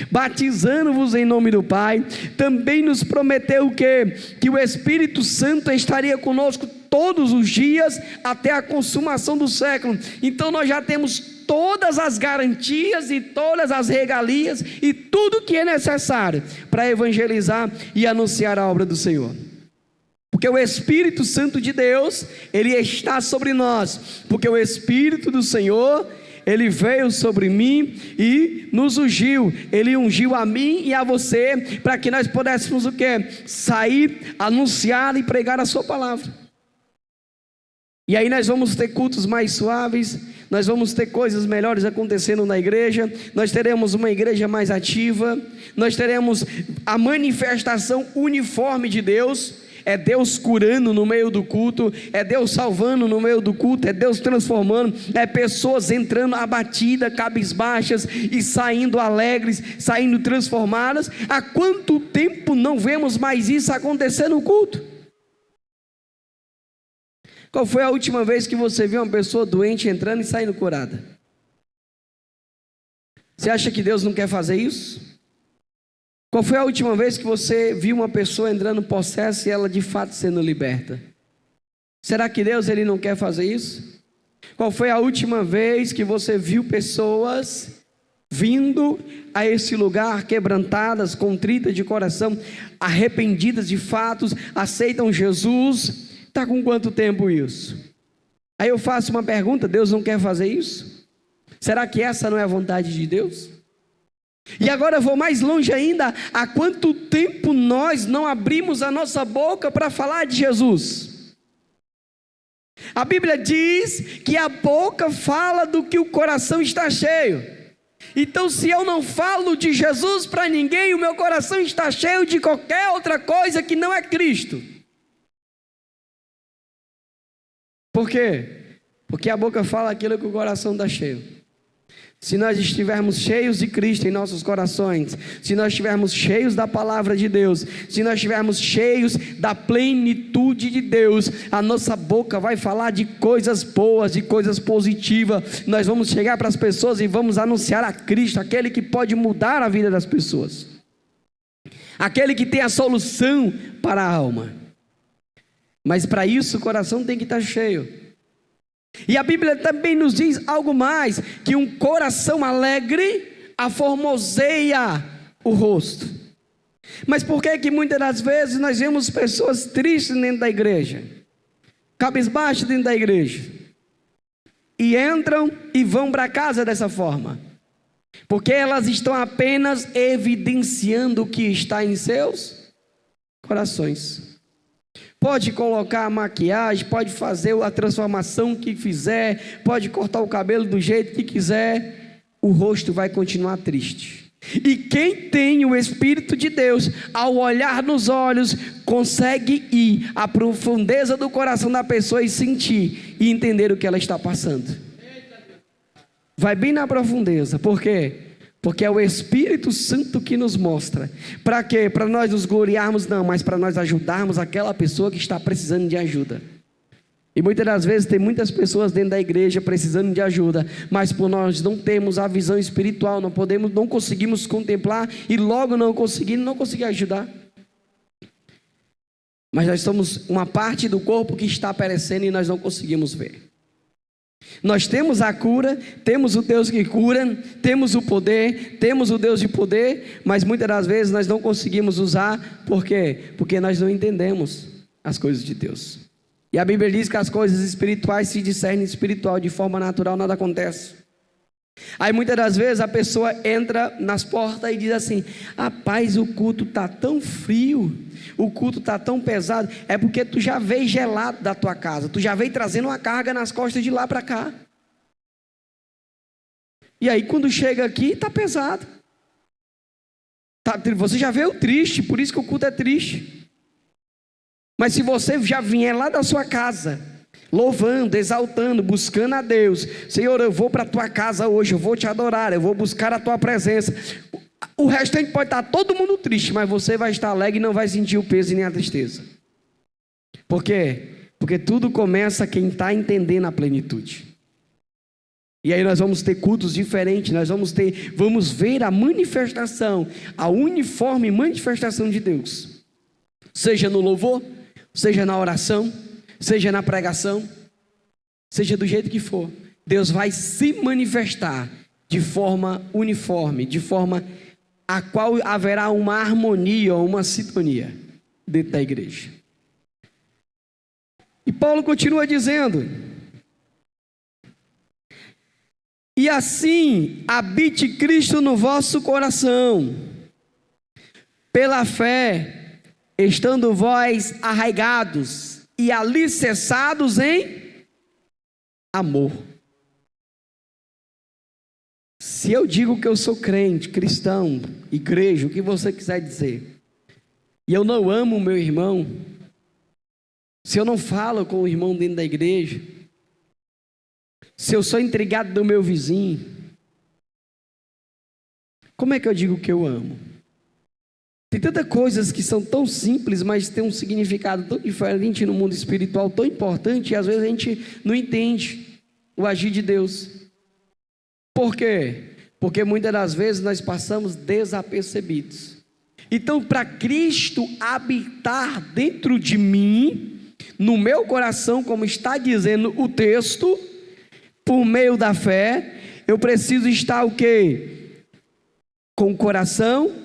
batizando-vos em nome do Pai. Também nos prometeu que o Espírito Santo estaria conosco todos os dias até a consumação do século. Então nós já temos todas as garantias e todas as regalias e tudo que é necessário para evangelizar e anunciar a obra do Senhor. Porque o Espírito Santo de Deus, Ele está sobre nós, porque o Espírito do Senhor, Ele veio sobre mim e nos ungiu. Ele ungiu a mim e a você, para que nós pudéssemos o quê? Sair, anunciar e pregar a sua palavra. E aí nós vamos ter cultos mais suaves, nós vamos ter coisas melhores acontecendo na igreja, nós teremos uma igreja mais ativa, nós teremos a manifestação uniforme de Deus. É Deus curando no meio do culto, é Deus salvando no meio do culto, é Deus transformando, é pessoas entrando abatidas, cabisbaixas e saindo alegres, saindo transformadas. Há quanto tempo não vemos mais isso acontecer no culto? Qual foi a última vez que você viu uma pessoa doente entrando e saindo curada? Você acha que Deus não quer fazer isso? Qual foi a última vez que você viu uma pessoa entrando possessa e ela de fato sendo liberta? Será que Deus ele não quer fazer isso? Qual foi a última vez que você viu pessoas vindo a esse lugar quebrantadas, contritas de coração, arrependidas de fatos, aceitam Jesus? Está com quanto tempo isso? Aí eu faço uma pergunta: Deus não quer fazer isso? Será que essa não é a vontade de Deus? E agora eu vou mais longe ainda. Há quanto tempo nós não abrimos a nossa boca para falar de Jesus? A Bíblia diz que a boca fala do que o coração está cheio. Então se eu não falo de Jesus para ninguém, o meu coração está cheio de qualquer outra coisa que não é Cristo. Por quê? Porque a boca fala aquilo que o coração está cheio. Se nós estivermos cheios de Cristo em nossos corações, se nós estivermos cheios da palavra de Deus, se nós estivermos cheios da plenitude de Deus, a nossa boca vai falar de coisas boas, de coisas positivas. Nós vamos chegar para as pessoas e vamos anunciar a Cristo, aquele que pode mudar a vida das pessoas, aquele que tem a solução para a alma. Mas para isso o coração tem que estar cheio. E a Bíblia também nos diz algo mais, que um coração alegre aformoseia o rosto. Mas por que muitas das vezes nós vemos pessoas tristes dentro da igreja, cabisbaixas dentro da igreja, e entram e vão para casa dessa forma? Porque elas estão apenas evidenciando o que está em seus corações. Pode colocar a maquiagem, pode fazer a transformação que fizer, pode cortar o cabelo do jeito que quiser, o rosto vai continuar triste. E quem tem o Espírito de Deus, ao olhar nos olhos, consegue ir à profundeza do coração da pessoa e sentir e entender o que ela está passando. Vai bem na profundeza. Por quê? Porque é o Espírito Santo que nos mostra. Para quê? Para nós nos gloriarmos? Não, mas para nós ajudarmos aquela pessoa que está precisando de ajuda. E muitas das vezes tem muitas pessoas dentro da igreja precisando de ajuda, mas por nós não termos a visão espiritual, não conseguimos contemplar e logo não conseguir ajudar. Mas nós somos uma parte do corpo que está perecendo e nós não conseguimos ver. Nós temos a cura, temos o Deus que cura, temos o poder, temos o Deus de poder, mas muitas das vezes nós não conseguimos usar. Por quê? Porque nós não entendemos as coisas de Deus. E a Bíblia diz que as coisas espirituais se discernem espiritual, de forma natural nada acontece. Aí muitas das vezes a pessoa entra nas portas e diz assim: rapaz, o culto está tão frio, o culto está tão pesado. É porque tu já veio gelado da tua casa, tu já veio trazendo uma carga nas costas de lá para cá. E aí quando chega aqui está pesado. Você já veio triste, por isso que o culto é triste. Mas se você já vier lá da sua casa, louvando, exaltando, buscando a Deus: Senhor, eu vou para a tua casa hoje, eu vou te adorar, eu vou buscar a tua presença. O restante pode estar todo mundo triste, mas você vai estar alegre e não vai sentir o peso e nem a tristeza. Por quê? Porque tudo começa quem está entendendo a plenitude. E aí nós vamos ter cultos diferentes, vamos ver a manifestação, a uniforme manifestação de Deus, seja no louvor, seja na oração, seja na pregação, seja do jeito que for, Deus vai se manifestar de forma uniforme, de forma a qual haverá uma harmonia ou uma sintonia dentro da igreja. E Paulo continua dizendo: e assim habite Cristo no vosso coração, pela fé, estando vós arraigados e alicerçados em amor. Se eu digo que eu sou crente, cristão, igreja, o que você quiser dizer, e eu não amo o meu irmão, se eu não falo com o irmão dentro da igreja, se eu sou intrigado do meu vizinho, como é que eu digo que eu amo? Tem tantas coisas que são tão simples, mas tem um significado tão diferente no mundo espiritual, tão importante, e às vezes a gente não entende o agir de Deus. Por quê? Porque muitas das vezes nós passamos desapercebidos. Então, para Cristo habitar dentro de mim, no meu coração, como está dizendo o texto, por meio da fé, eu preciso estar o quê? Com o coração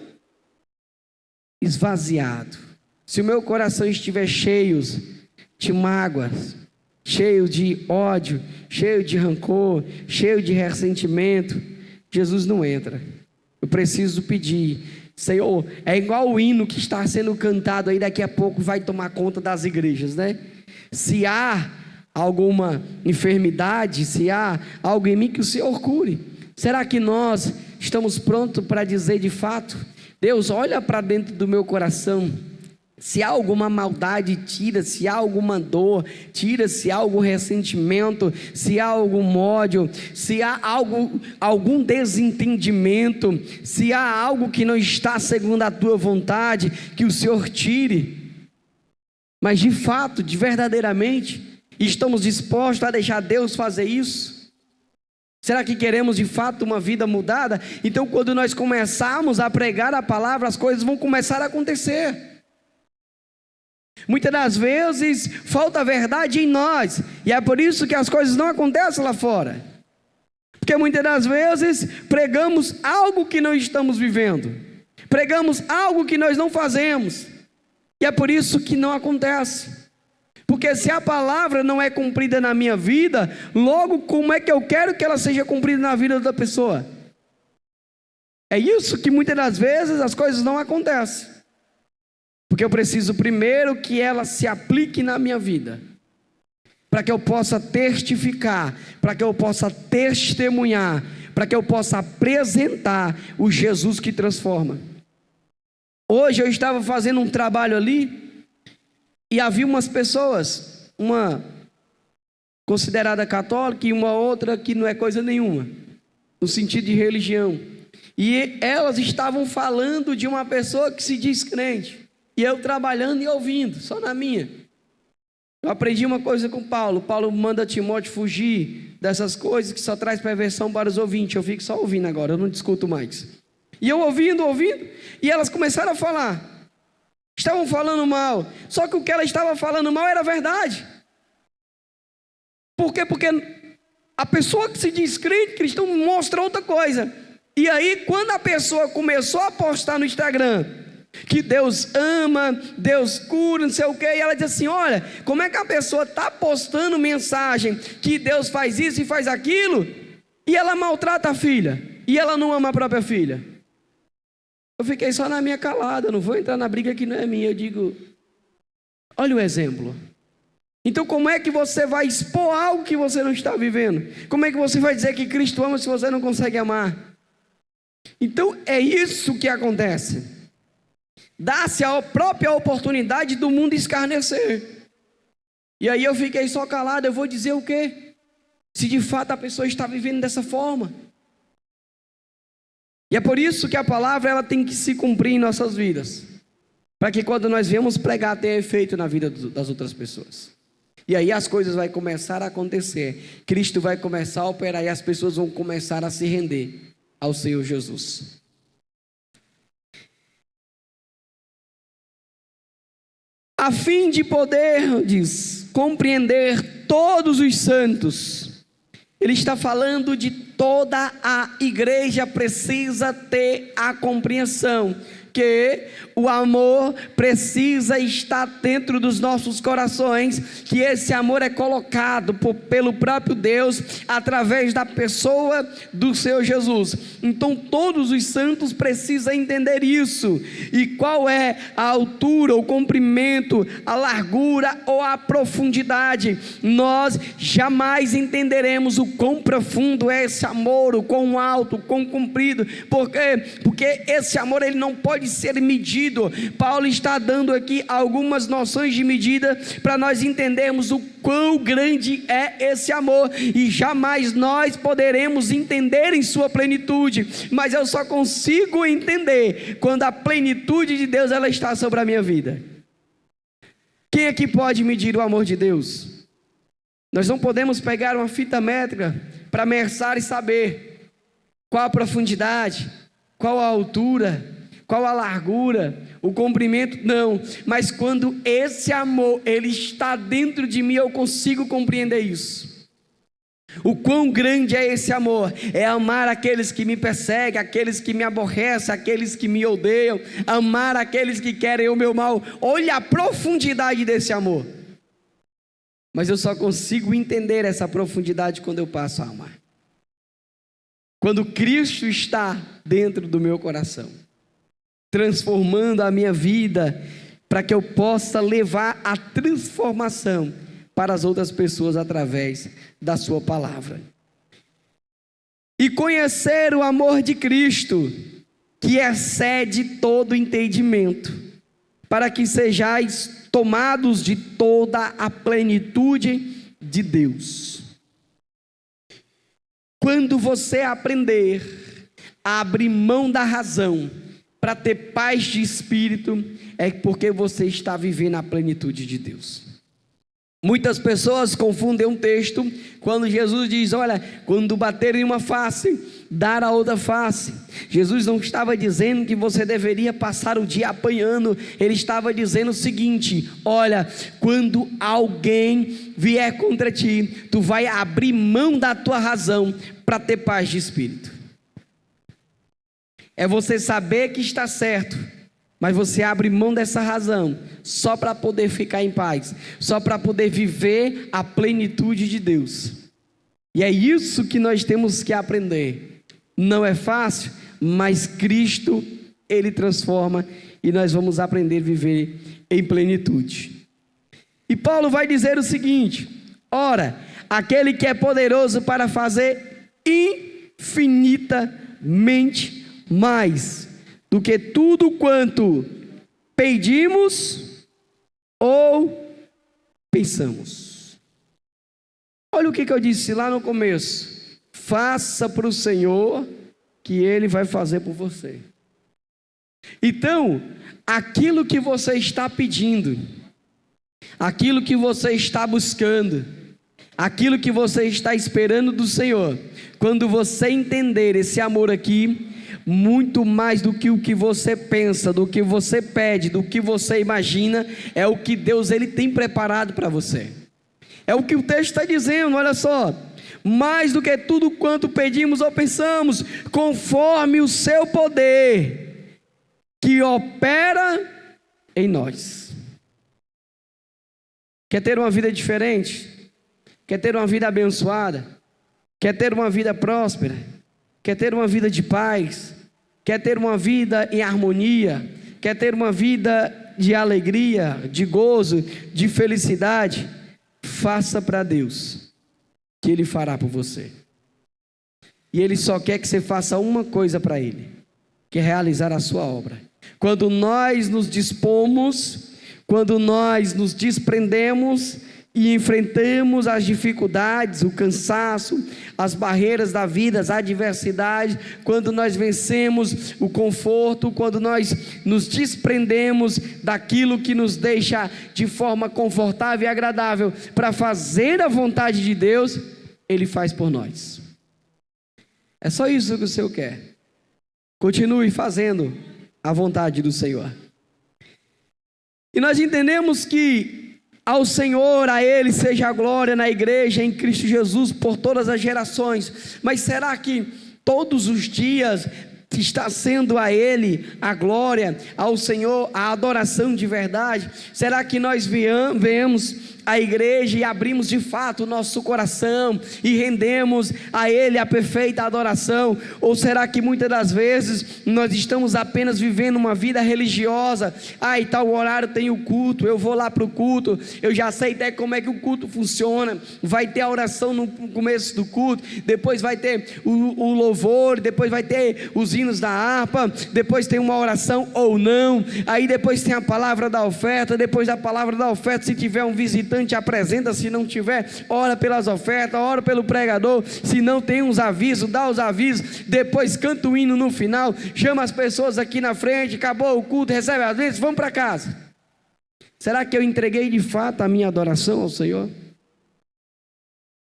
esvaziado. Se o meu coração estiver cheio de mágoas, cheio de ódio, cheio de rancor, cheio de ressentimento, Jesus não entra. Eu preciso pedir: Senhor, é igual o hino que está sendo cantado aí, daqui a pouco vai tomar conta das igrejas, né? Se há alguma enfermidade, se há algo em mim, que o Senhor cure. Será que nós estamos prontos para dizer de fato: Deus, olha para dentro do meu coração, se há alguma maldade, tira, se há alguma dor, tira, se há algum ressentimento, se há algum ódio, se há algum desentendimento, se há algo que não está segundo a tua vontade, que o Senhor tire. Mas de fato, de verdadeiramente, estamos dispostos a deixar Deus fazer isso? Será que queremos de fato uma vida mudada? Então, quando nós começarmos a pregar a palavra, as coisas vão começar a acontecer. Muitas das vezes falta a verdade em nós, e é por isso que as coisas não acontecem lá fora, porque muitas das vezes pregamos algo que não estamos vivendo, pregamos algo que nós não fazemos, e é por isso que não acontece. Porque se a palavra não é cumprida na minha vida, logo como é que eu quero que ela seja cumprida na vida da pessoa? É isso que muitas das vezes as coisas não acontecem. Porque eu preciso primeiro que ela se aplique na minha vida, para que eu possa testificar, para que eu possa testemunhar, para que eu possa apresentar o Jesus que transforma. Hoje eu estava fazendo um trabalho ali, e havia umas pessoas, uma considerada católica e uma outra que não é coisa nenhuma, no sentido de religião. E elas estavam falando de uma pessoa que se diz crente, e eu trabalhando e ouvindo, só na minha. Eu aprendi uma coisa com Paulo. Paulo manda Timóteo fugir dessas coisas que só traz perversão para os ouvintes. Eu fico só ouvindo agora, eu não discuto mais. E eu ouvindo, e elas começaram a falar. Estavam falando mal, só que o que ela estava falando mal era verdade. Por quê? Porque a pessoa que se diz crente, cristão, mostra outra coisa. E aí, quando a pessoa começou a postar no Instagram que Deus ama, Deus cura, não sei o que, e ela diz assim: olha, como é que a pessoa está postando mensagem que Deus faz isso e faz aquilo, E ela maltrata a filha, e ela não ama a própria filha. Eu fiquei só na minha calada, não vou entrar na briga que não é minha. Eu digo, olha o exemplo. Então como é que você vai expor algo que você não está vivendo? Como é que você vai dizer que Cristo ama se você não consegue amar? Então é isso que acontece. Dá-se a própria oportunidade do mundo escarnecer. E aí eu fiquei só calado, eu vou dizer o quê? Se de fato a pessoa está vivendo dessa forma. E é por isso que a palavra ela tem que se cumprir em nossas vidas. Para que quando nós viemos pregar tenha efeito na vida das outras pessoas. E aí as coisas vão começar a acontecer. Cristo vai começar a operar e as pessoas vão começar a se render ao Senhor Jesus. A fim de poder, diz, compreender todos os santos. Ele está falando de toda a igreja precisa ter a compreensão que o amor precisa estar dentro dos nossos corações, que esse amor é colocado pelo próprio Deus, através da pessoa do Senhor Jesus. Então todos os santos precisam entender isso, e qual é a altura, o comprimento, a largura ou a profundidade. Nós jamais entenderemos o quão profundo é esse amor, o quão alto, o quão comprido, porque esse amor ele não pode ser medido. Paulo está dando aqui algumas noções de medida para nós entendermos o quão grande é esse amor, e jamais nós poderemos entender em sua plenitude, mas eu só consigo entender quando a plenitude de Deus ela está sobre a minha vida. Quem aqui pode medir o amor de Deus? Nós não podemos pegar uma fita métrica para meçar e saber qual a profundidade, qual a altura, qual a largura, o comprimento, não. Mas quando esse amor, ele está dentro de mim, eu consigo compreender isso. O quão grande é esse amor? É amar aqueles que me perseguem, aqueles que me aborrecem, aqueles que me odeiam, amar aqueles que querem o meu mal. Olha a profundidade desse amor. Mas eu só consigo entender essa profundidade quando eu passo a amar. Quando Cristo está dentro do meu coração, transformando a minha vida, para que eu possa levar a transformação para as outras pessoas através da sua palavra. E conhecer o amor de Cristo, que excede todo entendimento, para que sejais tomados de toda a plenitude de Deus. Quando você aprender a abrir mão da razão para ter paz de espírito, é porque você está vivendo a plenitude de Deus. Muitas pessoas confundem um texto quando Jesus diz, olha, quando bater em uma face, dar a outra face. Jesus não estava dizendo que você deveria passar o dia apanhando, ele estava dizendo o seguinte, olha, quando alguém vier contra ti, tu vai abrir mão da tua razão para ter paz de espírito. É você saber que está certo, mas você abre mão dessa razão, só para poder ficar em paz, só para poder viver a plenitude de Deus. E é isso que nós temos que aprender. Não é fácil, mas Cristo, Ele transforma, e nós vamos aprender a viver em plenitude. E Paulo vai dizer o seguinte, ora, aquele que é poderoso para fazer infinitamente mais do que tudo quanto pedimos ou pensamos. Olha o que eu disse lá no começo, faça para o Senhor que Ele vai fazer por você. Então, aquilo que você está pedindo, aquilo que você está buscando, aquilo que você está esperando do Senhor, quando você entender esse amor aqui, muito mais do que o que você pensa, do que você pede, do que você imagina, é o que Deus ele tem preparado para você. É o que o texto está dizendo, olha só, mais do que tudo quanto pedimos ou pensamos, conforme o seu poder, que opera em nós. Quer ter uma vida diferente? Quer ter uma vida abençoada? quer ter uma vida próspera, quer ter uma vida de paz, quer ter uma vida em harmonia, quer ter uma vida de alegria, de gozo, de felicidade, faça para Deus, que Ele fará por você. E Ele só quer que você faça uma coisa para Ele, que é realizar a sua obra. Quando nós nos dispomos, quando nós nos desprendemos e enfrentamos as dificuldades, o cansaço, as barreiras da vida, as adversidades, quando nós vencemos o conforto, quando nós nos desprendemos daquilo que nos deixa de forma confortável e agradável para fazer a vontade de Deus, Ele faz por nós. É só isso que o Senhor quer. Continue fazendo a vontade do Senhor. E nós entendemos que ao Senhor, a Ele seja a glória na igreja, em Cristo Jesus, por todas as gerações. Mas será que todos os dias está sendo a Ele a glória, ao Senhor a adoração de verdade? Será que nós viemos à igreja e abrimos de fato o nosso coração e rendemos a Ele a perfeita adoração? Ou será que muitas das vezes nós estamos apenas vivendo uma vida religiosa? E tal horário tem o culto, eu vou lá para o culto, eu já sei até como é que o culto funciona. Vai ter a oração no começo do culto, depois vai ter o louvor, depois vai ter os hinos da harpa, depois tem uma oração ou não, aí depois tem a palavra da oferta, depois da palavra da oferta, se tiver um visitante, apresenta, se não tiver, ora pelas ofertas, ora pelo pregador, se não tem uns avisos, dá os avisos, depois canta o hino no final, chama as pessoas aqui na frente, acabou o culto, recebe as vezes, vamos para casa. Será que eu entreguei de fato a minha adoração ao Senhor?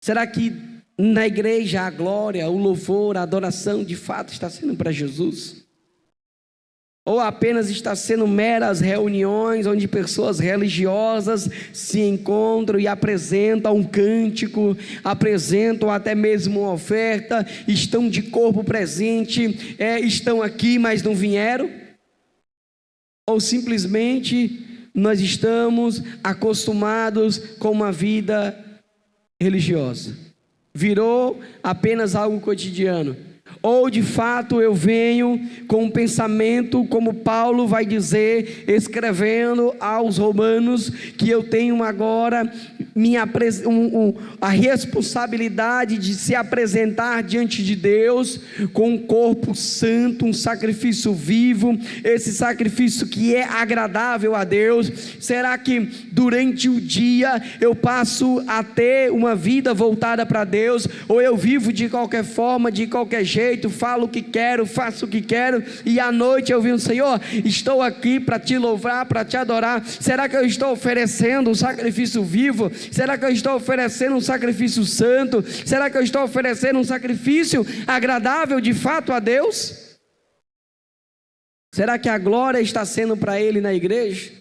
Será que na igreja a glória, o louvor, a adoração de fato está sendo para Jesus? Ou apenas está sendo meras reuniões onde pessoas religiosas se encontram e apresentam um cântico, apresentam até mesmo uma oferta, estão de corpo presente, estão aqui, mas não vieram? Ou simplesmente nós estamos acostumados com uma vida religiosa? Virou apenas algo cotidiano? Ou de fato eu venho com um pensamento, como Paulo vai dizer, escrevendo aos Romanos, que eu tenho agora a responsabilidade de se apresentar diante de Deus com um corpo santo, um sacrifício vivo, esse sacrifício que é agradável a Deus. Será que durante o dia eu passo a ter uma vida voltada para Deus, ou eu vivo de qualquer forma, de qualquer jeito, falo o que quero, faço o que quero, e à noite eu venho: Senhor, estou aqui para te louvar, para te adorar? Será que eu estou oferecendo um sacrifício vivo? Será que eu estou oferecendo um sacrifício santo? Será que eu estou oferecendo um sacrifício agradável de fato a Deus? Será que a glória está sendo para Ele na igreja?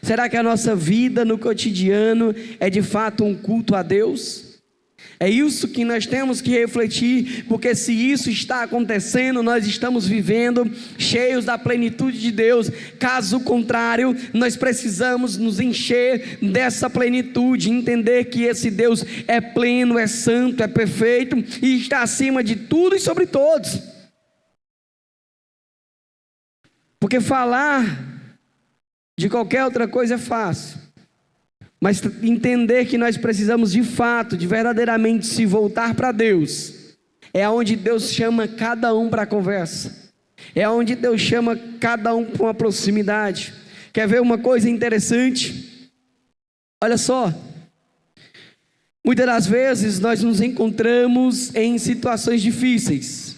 Será que a nossa vida no cotidiano é de fato um culto a Deus? É isso que nós temos que refletir, porque se isso está acontecendo, nós estamos vivendo cheios da plenitude de Deus. Caso contrário, nós precisamos nos encher dessa plenitude, entender que esse Deus é pleno, é santo, é perfeito e está acima de tudo e sobre todos. Porque falar de qualquer outra coisa é fácil, mas entender que nós precisamos de fato, de verdadeiramente se voltar para Deus, é onde Deus chama cada um para a conversa, é onde Deus chama cada um para uma proximidade. Quer ver uma coisa interessante? Olha só, muitas das vezes nós nos encontramos em situações difíceis,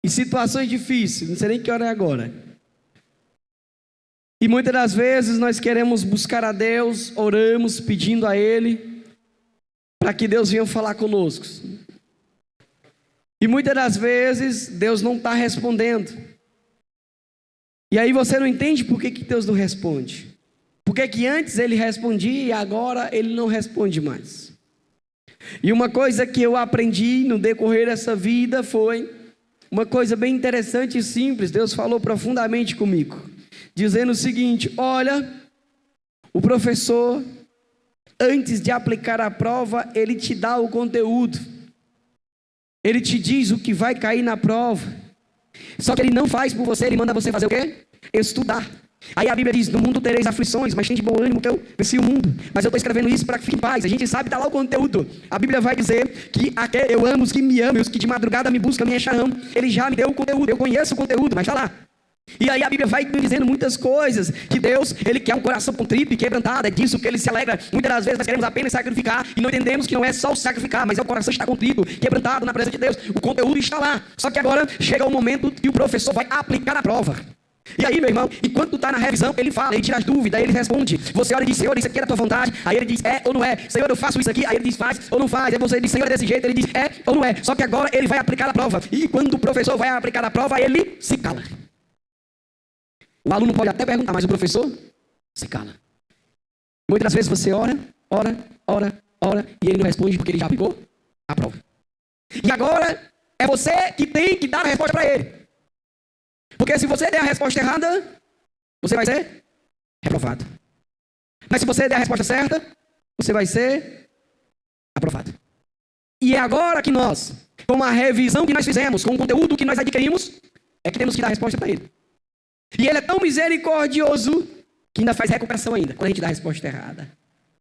não sei nem que hora é agora. E muitas das vezes nós queremos buscar a Deus, oramos pedindo a Ele, para que Deus venha falar conosco. E muitas das vezes Deus não está respondendo. E aí você não entende por que Deus não responde. Por que antes Ele respondia e agora Ele não responde mais. E uma coisa que eu aprendi no decorrer dessa vida foi uma coisa bem interessante e simples. Deus falou profundamente comigo, dizendo o seguinte: olha, o professor, antes de aplicar a prova, ele te dá o conteúdo, Ele te diz o que vai cair na prova. Só que ele não faz por você, ele manda você fazer o quê? Estudar. Aí a Bíblia diz, no mundo tereis aflições, mas tem de bom ânimo que eu venci o mundo. Mas eu estou escrevendo isso para que fique em paz. A gente sabe, está lá o conteúdo. A Bíblia vai dizer que eu amo os que me amam, os que de madrugada me buscam, me acharão. Ele já me deu o conteúdo, eu conheço o conteúdo, mas está lá. E aí a Bíblia vai me dizendo muitas coisas, que Deus, Ele quer um coração contrito e quebrantado, é disso que Ele se alegra. Muitas das vezes nós queremos apenas sacrificar e não entendemos que não é só o sacrificar, mas é o coração estar contrito, quebrantado na presença de Deus. O conteúdo está lá, só que agora chega o momento que o professor vai aplicar a prova. E aí, meu irmão, enquanto tu está na revisão, ele fala, ele tira as dúvidas, aí ele responde. Você olha e diz, Senhor, isso aqui é da tua vontade. Aí ele diz, é ou não é? Senhor, eu faço isso aqui. Aí ele diz, faz ou não faz. Aí você diz, Senhor, é desse jeito. Ele diz, é ou não é? Só que agora ele vai aplicar a prova. E quando o professor vai aplicar a prova, ele se cala. O aluno pode até perguntar, mas o professor se cala. Muitas das vezes você ora, e ele não responde porque ele já aplicou a prova. E agora é você que tem que dar a resposta para ele. Porque se você der a resposta errada, você vai ser reprovado. Mas se você der a resposta certa, você vai ser aprovado. E é agora que nós, com a revisão que nós fizemos, com o conteúdo que nós adquirimos, é que temos que dar a resposta para ele. E ele é tão misericordioso que ainda faz recuperação ainda, quando a gente dá a resposta errada.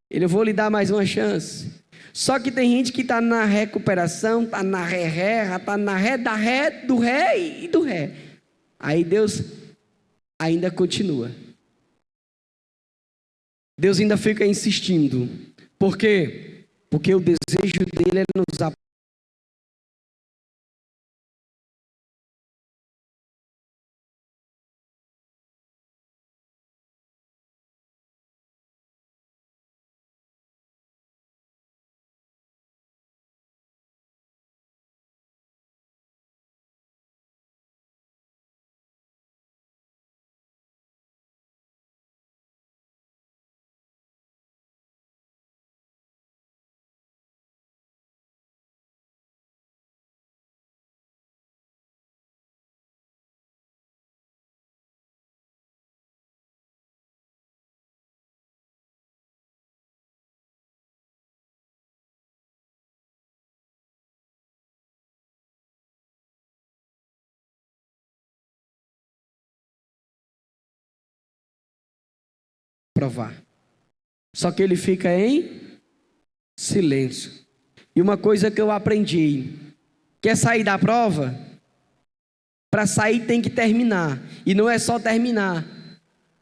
Eu vou lhe dar mais uma chance. Só que tem gente que está na recuperação, está na ré, está na ré, da ré, do ré e do ré. Aí Deus ainda continua. Deus ainda fica insistindo. Por quê? Porque o desejo dele é nos provar. Só que ele fica em silêncio. E uma coisa que eu aprendi, quer sair da prova? Para sair tem que terminar. E não é só terminar,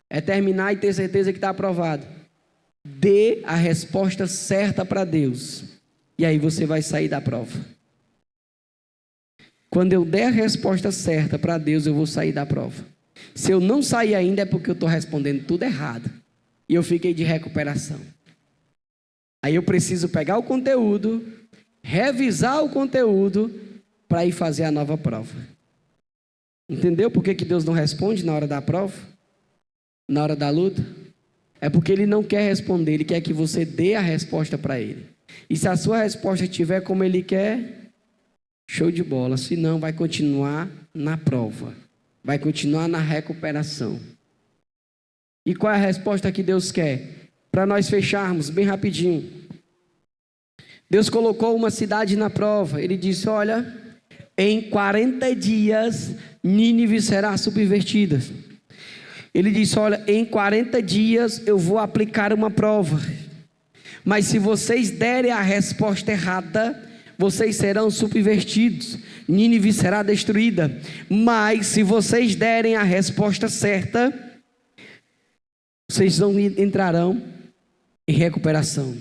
é terminar e ter certeza que está aprovado. Dê a resposta certa para Deus, e aí você vai sair da prova. Quando eu der a resposta certa para Deus, eu vou sair da prova. Se eu não sair ainda, é porque eu estou respondendo tudo errado, e eu fiquei de recuperação. Aí eu preciso pegar o conteúdo, revisar o conteúdo, para ir fazer a nova prova. Entendeu por que Deus não responde na hora da prova? Na hora da luta? É porque Ele não quer responder, Ele quer que você dê a resposta para Ele. E se a sua resposta estiver como Ele quer, show de bola. Se não, vai continuar na prova. Vai continuar na recuperação. E qual é a resposta que Deus quer? Para nós fecharmos bem rapidinho. Deus colocou uma cidade na prova. Ele disse, olha, em 40 dias Nínive será subvertida. Ele disse, olha, em 40 dias eu vou aplicar uma prova. Mas se vocês derem a resposta errada, vocês serão subvertidos. Nínive será destruída. Mas se vocês derem a resposta certa, vocês não entrarão em recuperação.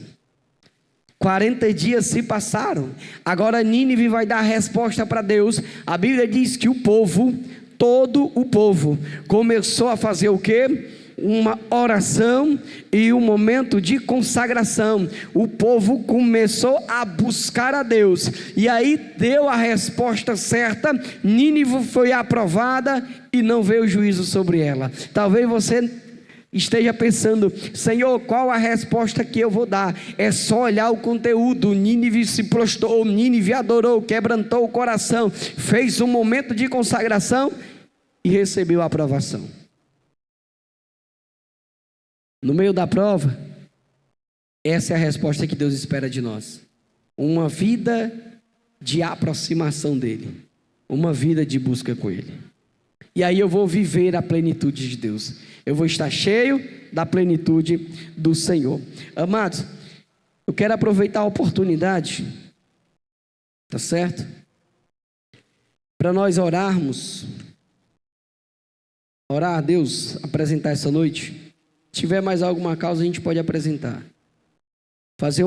40 dias se passaram. Agora Nínive vai dar a resposta para Deus. A Bíblia diz que o povo, todo o povo, começou a fazer o quê? Uma oração e um momento de consagração. O povo começou a buscar a Deus, e aí deu a resposta certa. Nínive foi aprovada e não veio juízo sobre ela. Talvez você esteja pensando, Senhor, qual a resposta que eu vou dar? É só olhar o conteúdo. Nínive se prostrou, Nínive adorou, quebrantou o coração, fez um momento de consagração e recebeu a aprovação. No meio da prova, essa é a resposta que Deus espera de nós. Uma vida de aproximação dele, uma vida de busca com ele. E aí eu vou viver a plenitude de Deus. Eu vou estar cheio da plenitude do Senhor. Amados, eu quero aproveitar a oportunidade, tá certo? Para nós orarmos, orar a Deus, apresentar essa noite. Se tiver mais alguma causa, a gente pode apresentar. Fazer